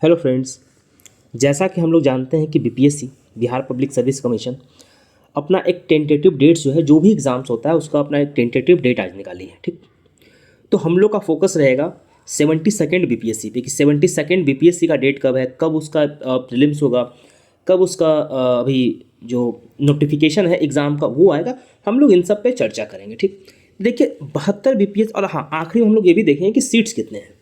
Hello friends. जैसा कि हम लोग जानते हैं कि BPSC Bihar public service commission अपना एक टेंटेटिव डेट्स जो है, जो भी एग्ज़ाम्स होता है उसका अपना एक टेंटेटिव डेट आज निकाली है। ठीक, तो हम लोग का फोकस रहेगा 72nd बीपीएससी पे कि 72nd बीपीएससी का डेट कब है, कब उसका प्रीलिम्स होगा, कब उसका अभी जो नोटिफिकेशन है एग्ज़ाम का वो आएगा। हम लोग इन सब पे चर्चा करेंगे। ठीक, देखिए 72 बीपीएस और हाँ, आखिरी में हम लोग ये भी देखेंगे कि सीट्स कितने हैं।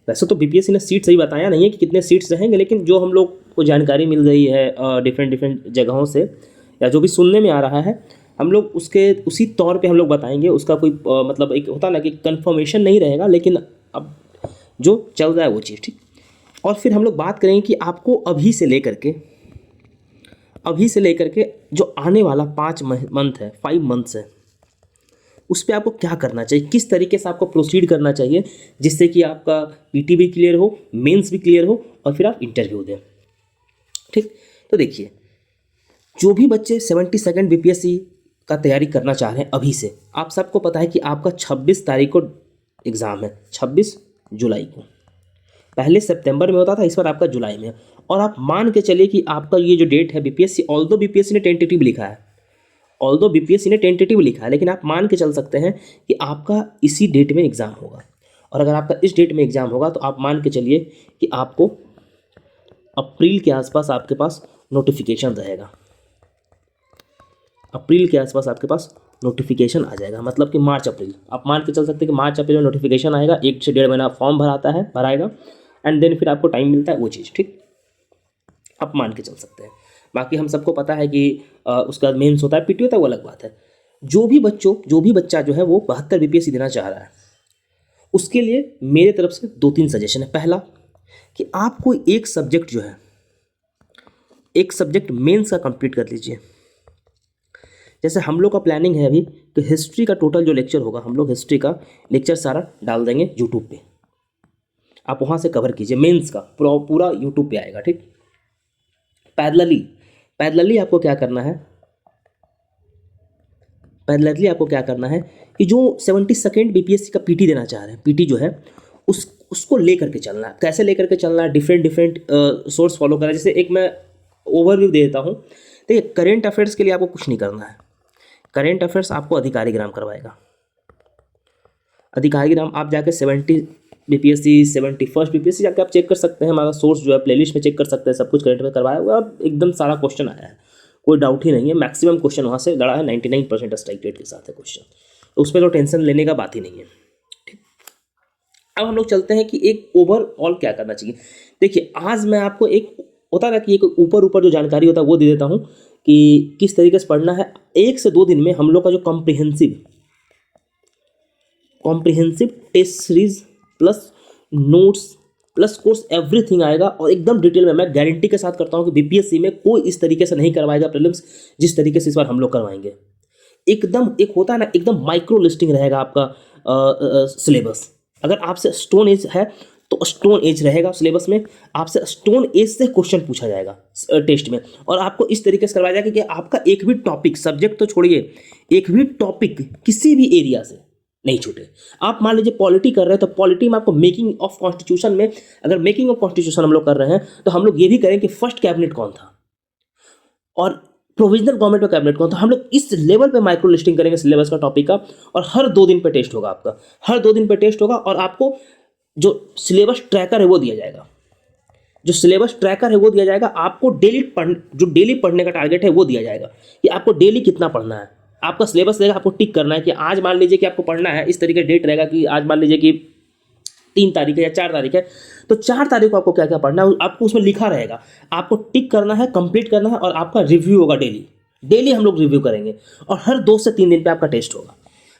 वैसे तो बीपीएससी ने सीट सही बताया नहीं है कि कितने सीट्स रहेंगे, लेकिन जो हम लोग को जानकारी मिल रही है डिफरेंट डिफरेंट जगहों से या जो भी सुनने में आ रहा है, हम लोग उसके उसी तौर पे हम लोग बताएंगे। उसका कोई मतलब एक होता ना कि कंफर्मेशन नहीं रहेगा, लेकिन अब जो चल रहा है वो चीज़। ठीक, और फिर हम लोग बात करेंगे कि आपको अभी से लेकर के जो आने वाला 5 मंथ है, 5 मंथ्स है, उस पर आपको क्या करना चाहिए, किस तरीके से आपको प्रोसीड करना चाहिए जिससे कि आपका पीटी भी क्लियर हो, मेंस भी क्लियर हो और फिर आप इंटरव्यू दें। ठीक, तो देखिए जो भी बच्चे 72nd बीपीएससी का तैयारी करना चाह रहे हैं अभी से, आप सबको पता है कि आपका 26 तारीख को एग्ज़ाम है, 26 जुलाई को। पहले सितंबर में होता था, इस बार आपका जुलाई में। और आप मान के चलिए कि आपका ये जो डेट है बीपीएससी, ऑल्दो बीपीएससी ने टेंटेटिव लिखा है, लेकिन आप मान के चल सकते हैं कि आपका इसी डेट में एग्ज़ाम होगा। और अगर आपका इस डेट में एग्ज़ाम होगा तो आप मान के चलिए कि आपको अप्रैल के आसपास आपके पास नोटिफिकेशन रहेगा। अप्रैल के आसपास आपके पास नोटिफिकेशन आ जाएगा, मतलब कि मार्च अप्रैल। आप मान के चल सकते हैं कि मार्च अप्रैल में नोटिफिकेशन आएगा, 1 से 1.5 महीना फॉर्म भराएगा एंड देन फिर आपको टाइम मिलता है वो चीज़। ठीक, आप मान के चल सकते हैं। बाकी हम सबको पता है कि उसका बाद मेंस होता है, पीटी होता है, वो अलग बात है। जो भी बच्चा जो है वो 72 बीपीएससी देना चाह रहा है, उसके लिए मेरे तरफ से 2-3 सजेशन है। पहला कि आप कोई एक सब्जेक्ट जो है, एक सब्जेक्ट मेंस का कंप्लीट कर लीजिए। जैसे हम लोग का प्लानिंग है अभी कि हिस्ट्री का टोटल जो लेक्चर होगा, हम लोग हिस्ट्री का लेक्चर सारा डाल देंगे यूट्यूब पे, आप वहाँ से कवर कीजिए। मेंस का पूरा यूट्यूब पे आएगा। ठीक, पैरेलली आपको क्या करना है, कि जो 72nd बीपीएससी का पीटी देना चाह रहे हैं, पीटी जो है उसको लेकर के चलना है। कैसे लेकर के चलना है, डिफरेंट सोर्स फॉलो करना है। जैसे एक मैं ओवरव्यू दे देता हूँ। देखिए करेंट अफेयर्स के लिए आपको कुछ नहीं करना है। करेंट अफेयर्स आपको अधिकारीग्राम करवाएगा। अधिकारीग्राम आप जाके 70 बीपीएससी 71st बीपीएससी जाके आप चेक कर सकते हैं। हमारा सोर्स जो है प्लेलिस्ट में चेक कर सकते हैं, सब कुछ करेंट में करवाया हुआ है। एकदम सारा क्वेश्चन आया है, कोई डाउट ही नहीं है। मैक्सिमम क्वेश्चन वहाँ से लड़ा है, 99% स्ट्राइक रेट के साथ है क्वेश्चन, तो उस पर तो टेंशन लेने का बात ही नहीं है। ठीक, अब हम लोग चलते हैं कि एक ओवरऑल क्या करना चाहिए। देखिए आज मैं आपको एक होता है कि एक ऊपर जो जानकारी होता है वो दे देता हूँ कि किस तरीके से पढ़ना है। 1 से 2 दिन में हम लोग का जो comprehensive test series plus notes plus course everything आएगा। और एकदम डिटेल में मैं गारंटी के साथ करता हूँ कि बीपीएससी में कोई इस तरीके से नहीं करवाएगा प्रीलिम्स जिस तरीके से इस बार हम लोग करवाएंगे। एकदम एक होता है ना, एकदम माइक्रो लिस्टिंग रहेगा आपका सिलेबस। अगर आपसे स्टोन एज है तो स्टोन एज रहेगा सिलेबस में, आपसे स्टोन एज से क्वेश्चन पूछा जाएगा टेस्ट में। और आपको इस तरीके से करवाया जाएगा कि आपका एक भी टॉपिक, सब्जेक्ट तो छोड़िए, एक भी टॉपिक किसी भी एरिया से नहीं छूटे। आप मान लीजिए पॉलिटी कर रहे हैं तो पॉलिटी में आपको मेकिंग ऑफ कॉन्स्टिट्यूशन में, अगर मेकिंग ऑफ कॉन्स्टिट्यूशन हम लोग कर रहे हैं तो हम लोग ये भी करें कि फर्स्ट कैबिनेट कौन था और प्रोविजनल गवर्नमेंट का कैबिनेट कौन था। हम लोग इस लेवल पे माइक्रो लिस्टिंग करेंगे सिलेबस का, टॉपिक का। और हर 2 दिन पे टेस्ट होगा आपका, हर 2 दिन पे टेस्ट होगा। और आपको जो सिलेबस ट्रैकर है वो दिया जाएगा, आपको जो डेली पढ़ने का टारगेट है वो दिया जाएगा कि आपको डेली कितना पढ़ना है। आपका सिलेबस रहेगा, आपको टिक करना है कि आज मान लीजिए कि आपको पढ़ना है, इस तरीके डेट रहेगा कि आज मान लीजिए कि 3 तारीख है या 4 तारीख है, तो 4 तारीख को आपको क्या क्या पढ़ना है आपको उसमें लिखा रहेगा। आपको टिक करना है, कंप्लीट करना है। और आपका रिव्यू होगा डेली हम लोग रिव्यू करेंगे। और हर 2 से 3 दिन पे आपका टेस्ट होगा,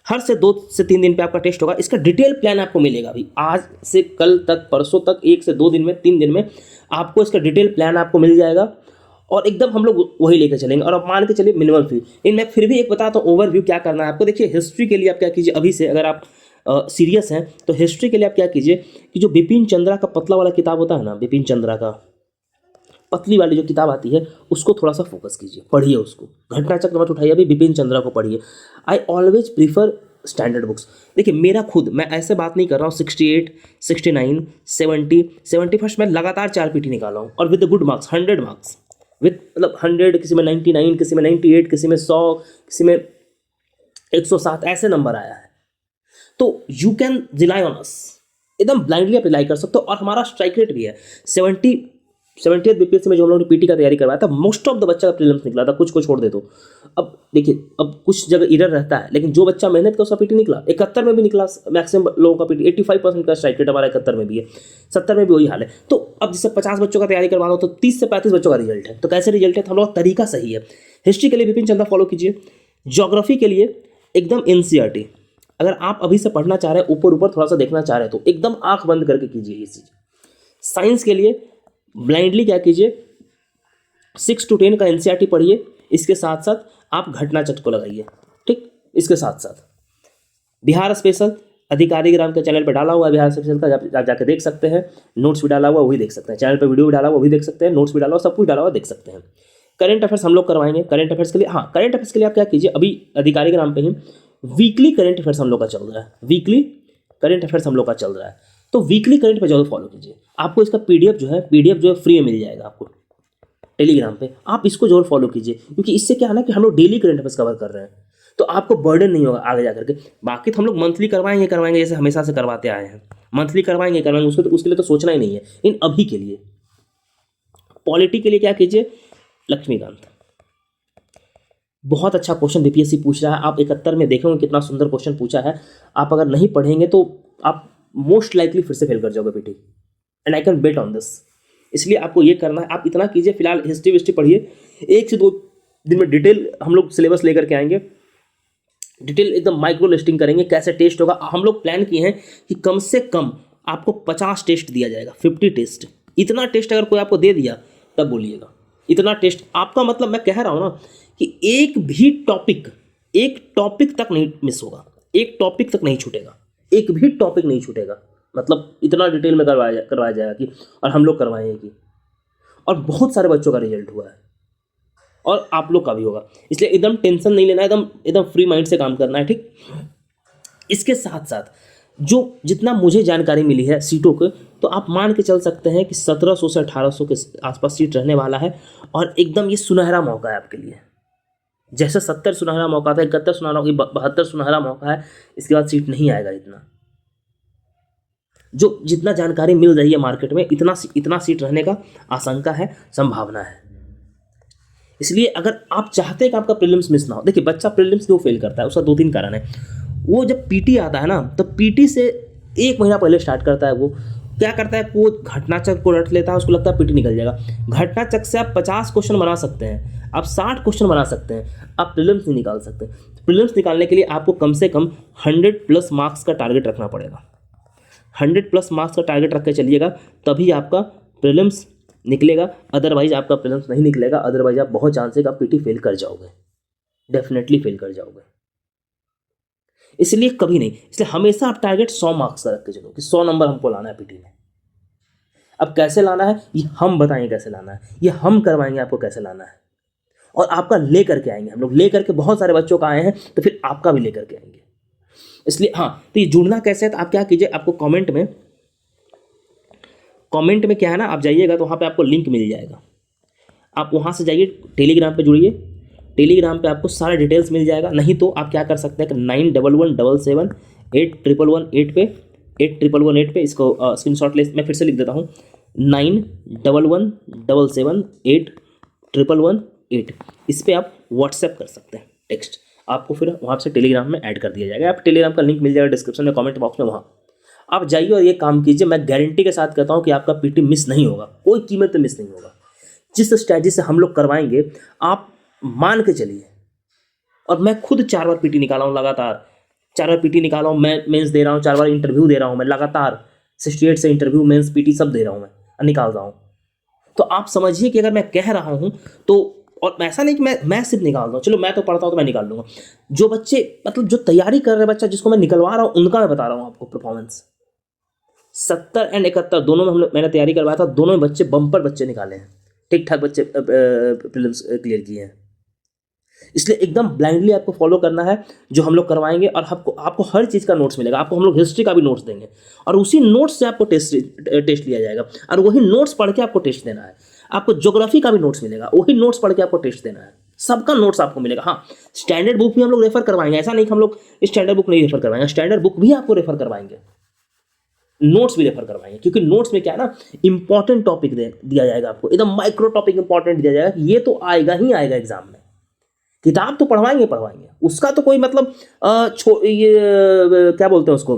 हर से 2 से 3 दिन पे आपका टेस्ट होगा। इसका डिटेल प्लान आपको मिलेगा अभी, आज से कल तक, परसों तक, 1 से 2 दिन में, 3 दिन में आपको इसका डिटेल प्लान आपको मिल जाएगा। और एकदम हम लोग वही लेकर चलेंगे। और आप मान के चलिए मिनिमम फी। इन मैं फिर भी एक बताता हूँ ओवरव्यू क्या करना है आपको। देखिए हिस्ट्री के लिए आप क्या कीजिए, अभी से अगर आप सीरियस हैं तो हिस्ट्री के लिए आप क्या कीजिए कि जो बिपिन चंद्रा का पतला वाला किताब होता है ना, बिपिन चंद्रा का पतली वाली जो किताब आती है उसको थोड़ा सा फोकस कीजिए, पढ़िए उसको। घटना चक्र मत उठाइए, अभी बिपिन चंद्रा को पढ़िए। I always prefer standard books. देखिए मेरा खुद, मैं ऐसे बात नहीं कर रहा हूँ 68, 69, 70, 71 मैं लगातार 4 पीटी निकाला हूँ और with good marks, 100 marks, with मतलब 100, किसी में 99, किसी में 98, किसी में 100, किसी में 107 ऐसे नंबर आया है। तो you can rely on us, एकदम ब्लाइंडली आप रिलाई कर सकते हो। और हमारा स्ट्राइक रेट भी है 70 बीपीएससी में जो हम लोगों ने पीटी का तैयारी करवाया था, मोस्ट ऑफ द बच्चा का प्रीलिम्स निकला था, कुछ को छोड़ दे तो। अब देखिए, अब कुछ जगह एरर रहता है, लेकिन जो बच्चा मेहनत का उसका पीटी निकला, 71 में भी निकला मैक्सिमम लोगों का पीटी, 85% का स्ट्राइक रेट हमारा 71 में भी है, 70 में भी वही हाल है। तो अब जैसे 50 बच्चों का तैयारी करवा लो तो 30 से 35 बच्चों का रिजल्ट है। तो कैसे रिजल्ट है? तो हम लोग का तरीका सही है। हिस्ट्री के लिए विपिन चंदा फॉलो कीजिए, ज्योग्राफी के लिए एकदम एनसीईआरटी, अगर आप अभी से पढ़ना चाह रहे हैं, ऊपर ऊपर थोड़ा सा देखना चाह रहे हैं, तो एकदम आंख बंद करके कीजिए ये चीज। साइंस के लिए ब्लाइंडली क्या कीजिए, 6 to 10 का एनसीईआरटी पढ़िए, इसके साथ साथ आप घटना चट को लगाइए, ठीक। इसके साथ साथ बिहार स्पेशल अधिकारी ग्राम के चैनल पर डाला हुआ है, बिहार स्पेशल का आप जाके देख सकते हैं, नोट्स भी डाला हुआ वही देख सकते हैं, चैनल पर वीडियो भी डाला हुआ वही देख सकते हैं, नोट्स भी डाला हुआ, सब कुछ डाला हुआ देख सकते हैं। करंट अफेयर्स हम लोग करवाएंगे। करंट अफेयर्स के लिए, हाँ, करंट अफेयर्स के लिए आप क्या कीजिए, अभी अधिकारी ग्राम पे ही वीकली करंट अफेयर्स हम लोग का चल रहा है, वीकली करंट अफेयर्स हम लोग का चल रहा है, तो वीकली करंट पे जरूर फॉलो कीजिए। आपको इसका पीडीएफ जो है फ्री में मिल जाएगा आपको टेलीग्राम पे, आप इसको जरूर फॉलो कीजिए, क्योंकि इससे क्या है ना कि हम लोग डेली करंट अफेयर्स कवर कर रहे हैं, तो आपको बर्डन नहीं होगा आगे जाकर के। बाकी तो हम लोग मंथली करवाएंगे जैसे हमेशा से करवाते आए हैं, मंथली करवाएंगे उसके लिए तो सोचना ही नहीं है। इन अभी के लिए पॉलिटी के लिए क्या कीजिए, लक्ष्मीकांत, बहुत अच्छा क्वेश्चन बीपीएससी पूछ रहा है। आप 71 में देखेंगे कितना सुंदर क्वेश्चन पूछा है। आप अगर नहीं पढ़ेंगे तो आप मोस्ट लाइकली फिर से फेल कर जाओगे PT, and I can bet on this. इसलिए आपको ये करना है, आप इतना कीजिए, फिलहाल हिस्ट्री पढ़िए, 1 से 2 दिन में डिटेल हम लोग सिलेबस लेकर के आएंगे, डिटेल एकदम माइक्रो लिस्टिंग करेंगे, कैसे टेस्ट होगा। हम लोग प्लान किए हैं कि कम से कम आपको 50 टेस्ट दिया जाएगा, 50 टेस्ट। इतना टेस्ट अगर कोई आपको दे दिया तब बोलिएगा, इतना टेस्ट आपका मतलब, मैं कह रहा हूँ ना कि एक टॉपिक तक नहीं मिस होगा, एक टॉपिक तक नहीं छूटेगा, एक भी टॉपिक नहीं छूटेगा, मतलब इतना डिटेल में करवाया जाएगा कि, और हम लोग करवाएंगे कि, और बहुत सारे बच्चों का रिजल्ट हुआ है और आप लोग का भी होगा। इसलिए एकदम टेंशन नहीं लेना है, एकदम फ्री माइंड से काम करना है, ठीक। इसके साथ साथ जो जितना मुझे जानकारी मिली है सीटों के, तो आप मान के चल सकते हैं कि 1700 से 1800 के आसपास सीट रहने वाला है, और एकदम ये सुनहरा मौका है आपके लिए। जैसे 70 सुनहरा मौका था, 71 सुनहरा, 72 सुनहरा मौका है, इसके बाद सीट नहीं आएगा इतना। जो जितना जानकारी मिल रही है मार्केट में, इतना सीट रहने का आशंका है, संभावना है। इसलिए अगर आप चाहते हैं कि आपका प्रीलिम्स मिस ना हो, देखिए बच्चा प्रीलिम्स क्यों फेल करता है, उसका 2-3 कारण है। वो जब पीटी आता है ना, तो पीटी से 1 महीना पहले स्टार्ट करता है, वो क्या करता है, वो घटनाचक्र को रट लेता है, उसको लगता है पीटी निकल जाएगा। घटनाचक्र से आप 50 क्वेश्चन बना सकते हैं, आप 60 क्वेश्चन बना सकते हैं, आप प्रीलिम्स नहीं निकाल सकते। प्रीलिम्स निकालने के लिए आपको कम से कम 100+ मार्क्स का टारगेट रखना पड़ेगा, 100+ मार्क्स का टारगेट रख के चलिएगा, तभी आपका प्रीलिम्स निकलेगा। अदरवाइज आपका प्रीलिम्स नहीं निकलेगा, अदरवाइज आप बहुत चांस है कि आप पीटी फेल कर जाओगे, डेफिनेटली फेल कर जाओगे। इसलिए कभी नहीं, इसलिए हमेशा आप टारगेट 100 मार्क्स का रख के चलो कि 100 नंबर हमको लाना है पीटी में। अब कैसे लाना है ये हम बताएंगे, कैसे लाना है ये हम करवाएंगे आपको, कैसे लाना है, और आपका ले करके आएंगे हम लोग, ले करके बहुत सारे बच्चों का आए हैं, तो फिर आपका भी ले करके आएंगे। इसलिए हाँ, तो ये जुड़ना कैसे है, तो आप क्या कीजिए, आपको कमेंट में क्या है ना, आप जाइएगा तो वहाँ पे आपको लिंक मिल जाएगा, आप वहाँ से जाइए, टेलीग्राम पे जुड़िए, टेलीग्राम पे आपको सारा डिटेल्स मिल जाएगा। नहीं तो आप क्या कर सकते हैं कि 9117781118 पे 8111 पे इसको स्क्रीनशॉट ले, मैं फिर से लिख देता हूँ, 9117781118, इस पर आप व्हाट्सएप कर सकते हैं टेक्स्ट, आपको फिर वहाँ से टेलीग्राम में ऐड कर दिया जाएगा। आप टेलीग्राम का लिंक मिल जाएगा डिस्क्रिप्शन में, कमेंट बॉक्स में, वहाँ आप जाइए और ये काम कीजिए। मैं गारंटी के साथ कहता हूँ कि आपका पीटी मिस नहीं होगा, कोई कीमत पे मिस नहीं होगा। जिस स्ट्रैटेजी से हम लोग करवाएंगे आप मान के चलिए, और मैं खुद 4 बार पीटी निकाला हूँ, लगातार 4 बार पीटी निकाला हूँ, मैं मेंस दे रहा हूँ, 4 बार इंटरव्यू दे रहा हूँ मैं लगातार, 68 से इंटरव्यू, मेंस, पीटी सब दे रहा हूँ मैं, निकाल रहा हूँ। तो आप समझिए कि अगर मैं कह रहा हूँ तो, और ऐसा नहीं कि मैं सिर्फ निकाल रहा हूँ, चलो मैं तो पढ़ता हूँ तो मैं निकाल लूँगा, जो बच्चे मतलब जो तैयारी कर रहे बच्चा जिसको मैं निकलवा रहा हूँ, उनका मैं बता रहा हूँ आपको परफॉर्मेंस। 70 और 71 दोनों में मैंने तैयारी करवाया था, दोनों में बच्चे बम्पर बच्चे निकाले हैं, ठीक ठाक बच्चे प्रीलिम्स क्लियर किए हैं। इसलिए एकदम ब्लाइंडली आपको फॉलो करना है जो हम लोग करवाएंगे, और आपको हर चीज़ का नोट्स मिलेगा। आपको हम लोग हिस्ट्री का भी नोट्स देंगे, और उसी नोट्स से आपको टेस्ट लिया जाएगा, और वही नोट्स पढ़ के आपको टेस्ट देना है। आपको ज्योग्राफी का भी नोट्स मिलेगा, वही नोट्स पढ़ के आपको टेस्ट देना है। सबका नोट्स आपको मिलेगा। हाँ, स्टैंडर्ड बुक भी हम लोग रेफर करवाएंगे, ऐसा नहीं कि हम लोग स्टैंडर्ड बुक नहीं रेफर करवाएंगे, स्टैंडर्ड बुक भी आपको रेफर करवाएंगे, नोट्स भी रेफर करवाएंगे, क्योंकि नोट्स में क्या है ना, इंपॉर्टेंट टॉपिक दिया जाएगा आपको, एकदम माइक्रो टॉपिक इंपॉर्टेंट दिया जाएगा, ये तो आएगा ही आएगा एग्जाम में। किताब तो पढ़वाएंगे, उसका तो कोई मतलब ये क्या बोलते हैं उसको,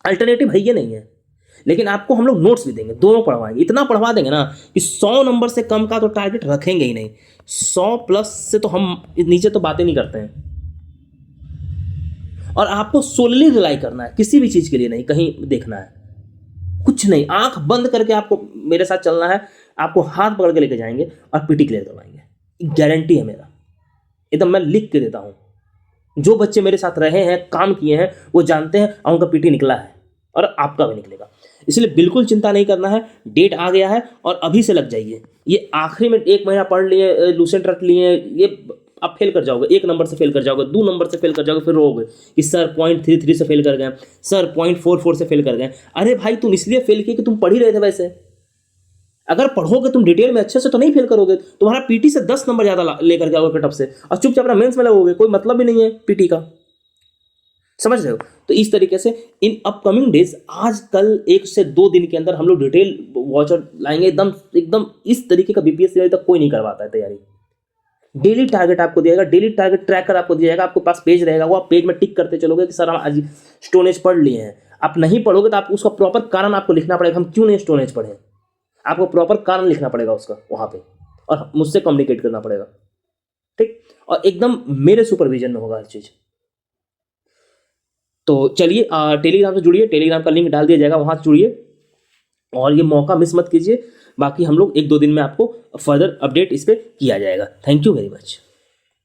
अल्टरनेटिव है ये नहीं है। लेकिन आपको हम लोग नोट्स भी देंगे, दोनों पढ़वाएंगे, इतना पढ़वा देंगे ना कि 100 नंबर से कम का तो टारगेट रखेंगे ही नहीं। 100 प्लस से तो हम नीचे तो बातें नहीं करते हैं। और आपको सोलली रिलाई करना है, किसी भी चीज़ के लिए नहीं कहीं देखना है, कुछ नहीं, आंख बंद करके आपको मेरे साथ चलना है। आपको हाथ पकड़ के लेके जाएंगे और पीटी क्लियर करवाएंगे, गारंटी है मेरा, एकदम मैं लिख के देता हूँ। जो बच्चे मेरे साथ रहे हैं, काम किए हैं, वो जानते हैं उनका पीटी निकला है, और आपका भी निकलेगा। इसलिए बिल्कुल चिंता नहीं करना है, डेट आ गया है और अभी से लग जाइए। ये आखिरी में 1 महीना पढ़ लिए, लूसेंट रट लिए, ये आप फेल कर जाओगे, 1 नंबर से फेल कर जाओगे, 2 नंबर से फेल कर जाओगे, फिर रोगे कि सर 0.33 से फेल कर गए, सर 0.44 से फेल कर गए। अरे भाई, तुम इसलिए फेल किए कि तुम पढ़ ही रहे थे। वैसे अगर पढ़ोगे तुम डिटेल में अच्छे से तो नहीं फेल करोगे, तुम्हारा पीटी से 10 नंबर ज़्यादा लेकर के आओगे कट ऑफ से, और चुपचाप अपना मेंस में लगोगे, कोई मतलब भी नहीं है पीटी का। समझ रहे हो? तो इस तरीके से इन अपकमिंग डेज, आज कल 1 से 2 दिन के अंदर हम लोग डिटेल वॉचर लाएंगे। एकदम इस तरीके का बीपीएससी अभी तक कोई नहीं करवाता है तैयारी। डेली टारगेट आपको दिया जाएगा, डेली टारगेट ट्रैकर आपको दिया जाएगा, आपके पास पेज रहेगा, वो आप पेज में टिक करते चलोगे कि सर हम आज स्टोनेज पढ़ लिए हैं। आप नहीं पढ़ोगे तो आप उसका प्रॉपर कारण आपको लिखना पड़ेगा, हम क्यों नहीं स्टोनेज पढ़े, आपको प्रॉपर कारण लिखना पड़ेगा उसका वहाँ पे, और मुझसे कम्युनिकेट करना पड़ेगा, ठीक। और एकदम मेरे सुपरविजन में होगा हर चीज़। तो चलिए, टेलीग्राम से जुड़िए, टेलीग्राम का लिंक डाल दिया जाएगा, वहाँ से जुड़िए और ये मौका मिस मत कीजिए। बाकी हम लोग 1-2 दिन में आपको फर्दर अपडेट इस पर किया जाएगा। Thank you very much.